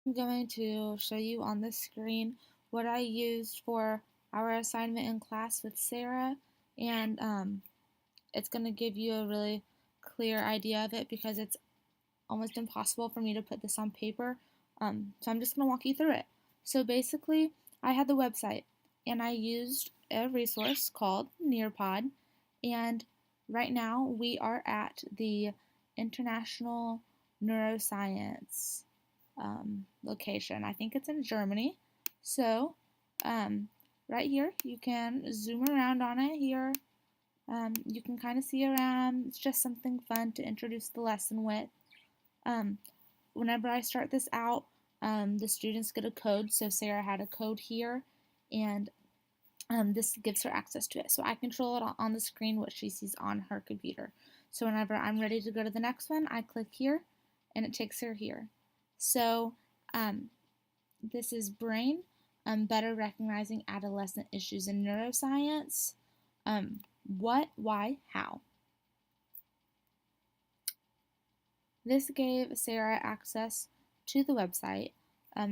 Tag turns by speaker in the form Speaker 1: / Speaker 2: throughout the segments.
Speaker 1: I'm going to show you on the screen what I used for our assignment in class with Sarah, and it's going to give you a really clear idea of it because it's almost impossible for me to put this on paper. So I'm just going to walk you through it. So basically, I had the website and I used a resource called Nearpod, and right now we are at the International Neuroscience location. I think it's in Germany. So, um, right here, you can zoom around on it here. You can kind of see around. It's just something fun to introduce the lesson with. Um, Whenever I start this out, the students get a code. So Sarah had a code here, and this gives her access to it. So I control it on the screen what she sees on her computer. So whenever I'm ready to go to the next one, I click here, and it takes her here. So um, this is Brain, better recognizing adolescent issues in neuroscience. What, why, how? This gave Sarah access to the website.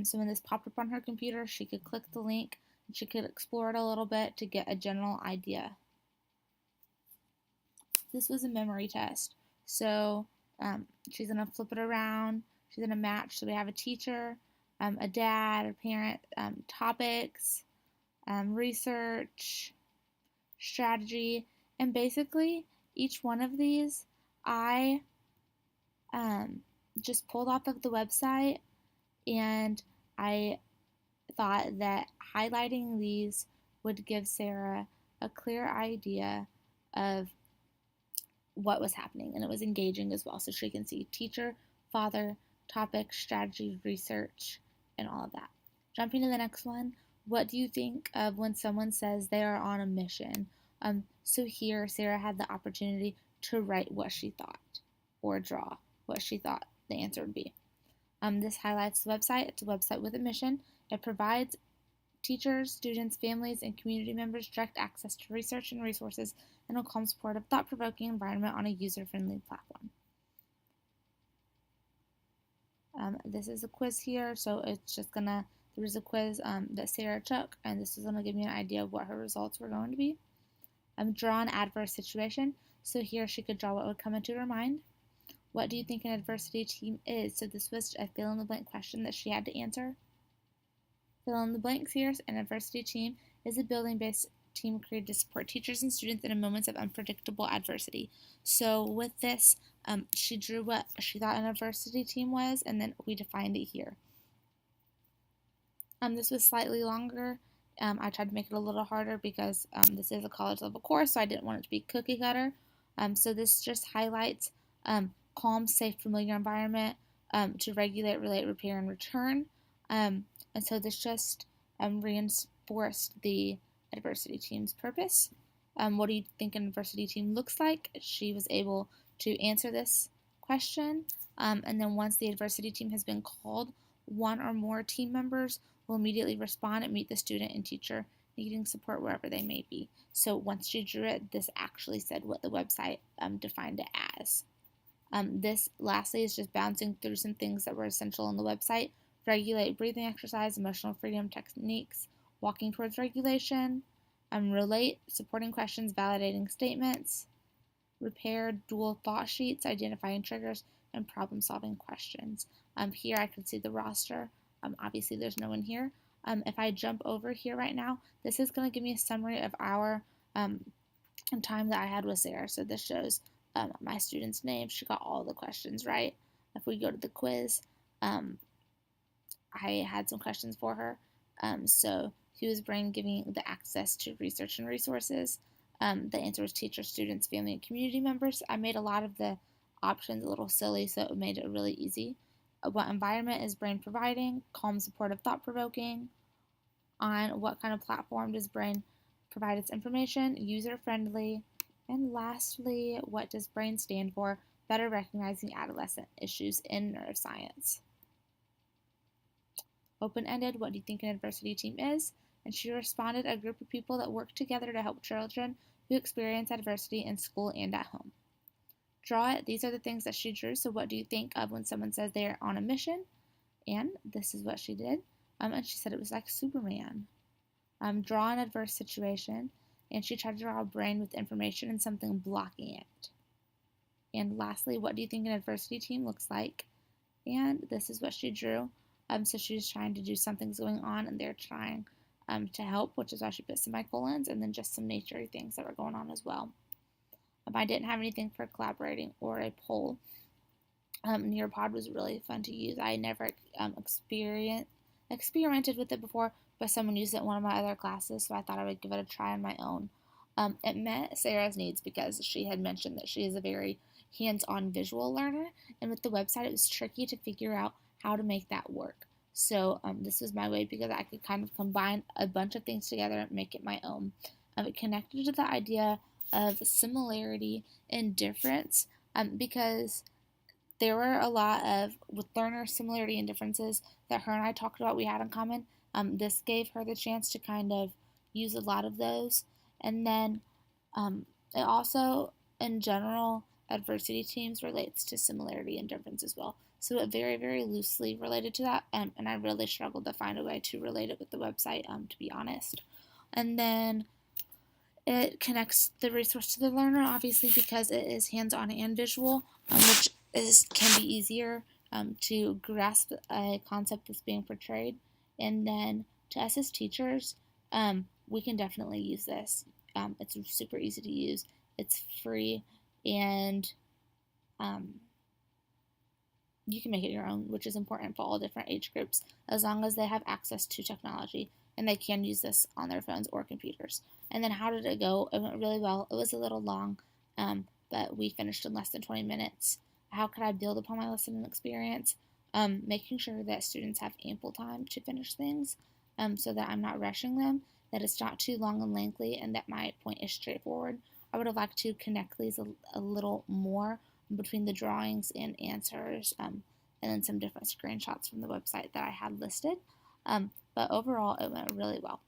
Speaker 1: So when this popped up on her computer, she could click the link and she could explore it a little bit to get a general idea. This was a memory test. So she's going to flip it around. She's going to match. So we have a teacher, a dad, a parent, topics, research, strategy, and basically each one of these I um, just pulled off of the website, and I thought that highlighting these would give Sarah a clear idea of what was happening, and it was engaging as well, so she can see teacher, father, topic, strategy, research, and all of that. Jumping to the next one, what do you think of when someone says they are on a mission? So here, Sarah had the opportunity to write what she thought or draw what she thought the answer would be. This highlights the website. It's a website with a mission. It provides teachers, students, families, and community members direct access to research and resources in a calm, supportive, thought-provoking environment on a user-friendly platform. This is a quiz here, so it's just gonna, there was a quiz that Sarah took, and this is gonna give me an idea of what her results were going to be. Draw an adverse situation, so here she could draw what would come into her mind. What do you think an adversity team is? So this was a fill-in-the-blank question that she had to answer. Fill in the blanks here. An adversity team is a building-based team created to support teachers and students in moments of unpredictable adversity. So with this, she drew what she thought an adversity team was, and then we defined it here. This was slightly longer. I tried to make it a little harder because this is a college level course, so I didn't want it to be cookie cutter. So this just highlights calm, safe, familiar environment to regulate, relate, repair, and return. And so this just reinforced the adversity team's purpose. What do you think an adversity team looks like? She was able to answer this question. And then once the adversity team has been called, one or more team members will immediately respond and meet the student and teacher needing support wherever they may be. So once she drew it, this actually said what the website defined it as. This lastly is just bouncing through some things that were essential on the website. Regulate breathing exercise, emotional freedom techniques, walking towards regulation, relate, supporting questions, validating statements, repair dual thought sheets, identifying triggers, and problem solving questions. Here I can see the roster. Obviously there's no one here. If I jump over here right now, this is going to give me a summary of our time that I had with Sarah. So this shows my student's name. She got all the questions right. If we go to the quiz, I had some questions for her. So he was brain giving the access to research and resources. The answer was teachers, students, family, and community members. I made a lot of the options a little silly, so it made it really easy. What environment is brain providing? Calm, supportive, thought-provoking. On what kind of platform does brain provide its information? User-friendly. And lastly, what does BRAIN stand for? Better recognizing adolescent issues in neuroscience. Open-ended, what do you think an adversity team is? And she responded, a group of people that work together to help children who experience adversity in school and at home. Draw it. These are the things that she drew. So what do you think of when someone says they are on a mission? And this is what she did. And she said it was like Superman. Draw an adverse situation, and she tried to draw a brain with information and something blocking it. And lastly, what do you think an adversity team looks like? And this is what she drew. So she was trying to do something's going on, and they're trying to help, which is why she put semicolons and then just some nature things that were going on as well. I didn't have anything for collaborating or a poll. Nearpod was really fun to use. I never experimented with it before, but someone used it in one of my other classes, so I thought I would give it a try on my own. It met Sarah's needs because she had mentioned that she is a very hands-on visual learner, and with the website, it was tricky to figure out how to make that work. So this was my way because I could kind of combine a bunch of things together and make it my own. It connected to the idea of similarity and difference because there were a lot of with learner similarity and differences that her and I talked about we had in common. This gave her the chance to kind of use a lot of those, and then it also, in general, adversity teams relates to similarity and difference as well. So it very, very loosely related to that, and I really struggled to find a way to relate it with the website, to be honest. And then it connects the resource to the learner, obviously, because it is hands-on and visual, which can be easier to grasp a concept that's being portrayed. And then to us as teachers, we can definitely use this. It's super easy to use. It's free, and you can make it your own, which is important for all different age groups, as long as they have access to technology and they can use this on their phones or computers. And then how did it go? It went really well. It was a little long, but we finished in less than 20 minutes. How could I build upon my listening experience? Making sure that students have ample time to finish things so that I'm not rushing them, that it's not too long and lengthy, and that my point is straightforward. I would have liked to connect these a little more between the drawings and answers, and then some different screenshots from the website that I had listed. But overall, it went really well.